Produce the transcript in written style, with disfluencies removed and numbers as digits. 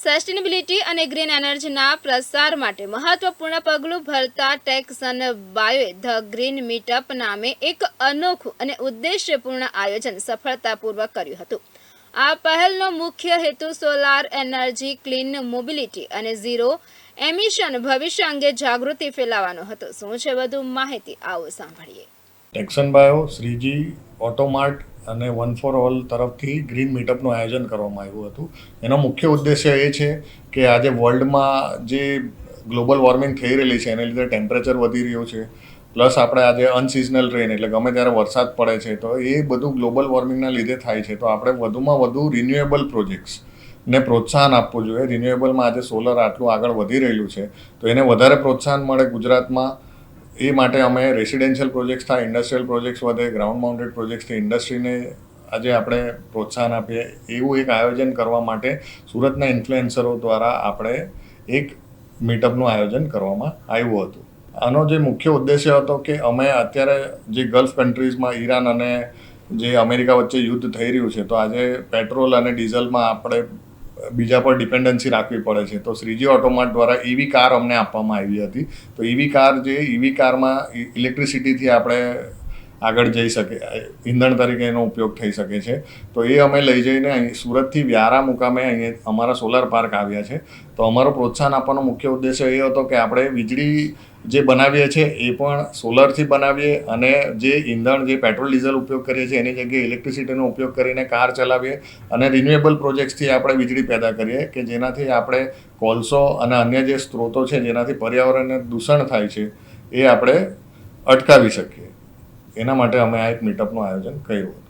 Sustainability અને green એનર્જીના પ્રસાર માટે મહત્વપૂર્ણ પગલું ભરતા ટેક્સન બાયોએ ધ ગ્રીન મીટઅપ નામે એક અનોખું અને ઉદ્દેશ્યપૂર્ણ આયોજન સફળતાપૂર્વક કર્યું હતું. આ પહેલનો મુખ્ય હેતુ સોલાર એનર્જી, ક્લીન મોબિલિટી અને ઝીરો એમિશન ભવિષ્ય અંગે જાગૃતિ ફેલાવવાનો હતો. શું છે વધુ માહિતી, આવો સાંભળીએ. ટેક્સન બાયો, શ્રીજી ઓટોમાર્ટ અને વન ફોર ઓલ તરફથી ગ્રીન મીટઅપનું આયોજન કરવામાં આવ્યું હતું. એનો મુખ્ય ઉદ્દેશ્ય એ છે કે આજે વર્લ્ડમાં જે ગ્લોબલ વોર્મિંગ થઈ રહેલી છે એને લીધે ટેમ્પરેચર વધી રહ્યું છે, પ્લસ આપણે આજે અનસિઝનલ રેન એટલે ગમે ત્યારે વરસાદ પડે છે, તો એ બધું ગ્લોબલ વોર્મિંગના લીધે થાય છે. તો આપણે વધુમાં વધુ રિન્યુએબલ પ્રોજેક્ટ્સને પ્રોત્સાહન આપવું જોઈએ. રિન્યુએબલમાં આજે સોલર આટલું આગળ વધી રહેલું છે, તો એને વધારે પ્રોત્સાહન મળે ગુજરાતમાં. એ માટે અમે રેસિડેન્શિયલ પ્રોજેક્ટ્સ થાય, ઇન્ડસ્ટ્રીયલ પ્રોજેક્ટ્સ વધે, ગ્રાઉન્ડ માઉન્ટેડ પ્રોજેક્ટ્સથી ઇન્ડસ્ટ્રીને આજે આપણે પ્રોત્સાહન આપીએ એવું એક આયોજન કરવા માટે સુરતના ઇન્ફ્લુએન્સરો દ્વારા આપણે એક મીટઅપનું આયોજન કરવામાં આવ્યું હતું. આનો જે મુખ્ય ઉદ્દેશ્ય હતો કે અમે અત્યારે જે ગલ્ફ કન્ટ્રીઝમાં ઈરાન અને જે અમેરિકા વચ્ચે યુદ્ધ થઈ રહ્યું છે, તો આજે પેટ્રોલ અને ડીઝલમાં આપણે બીજા પર ડિપેન્ડન્સી રાખવી પડે છે. તો શ્રીજી ઓટોમાર્ટ દ્વારા ઈવી કાર અમને આપવામાં આવી હતી. તો ઈવી કારમાં ઇલેક્ટ્રિસિટીથી આપણે આગળ જઈ શકે, ઈંધણ તરીકે એનો ઉપયોગ થઈ શકે છે. તો એ અમે લઈ જઈને અહીં સુરતથી વ્યારા મુકામે અહીં અમારા સોલાર પાર્ક આવ્યા છે. તો અમારો પ્રોત્સાહન આપવાનો મુખ્ય ઉદ્દેશ્ય એ હતો કે આપણે વીજળી જે બનાવીએ છીએ એ પણ સોલરથી બનાવીએ અને જે ઈંધણ, જે પેટ્રોલ ડીઝલ ઉપયોગ કરીએ છીએ એની જગ્યાએ ઇલેક્ટ્રિસિટીનો ઉપયોગ કરીને કાર ચલાવીએ અને રિન્યુએબલ પ્રોજેક્ટ્સથી આપણે વીજળી પેદા કરીએ કે જેનાથી આપણે કોલસો અને અન્ય જે સ્ત્રોતો છે જેનાથી પર્યાવરણને દૂષણ થાય છે એ આપણે અટકાવી શકીએ. એના માટે અમે આ એક મીટઅપનું આયોજન કર્યું હતું.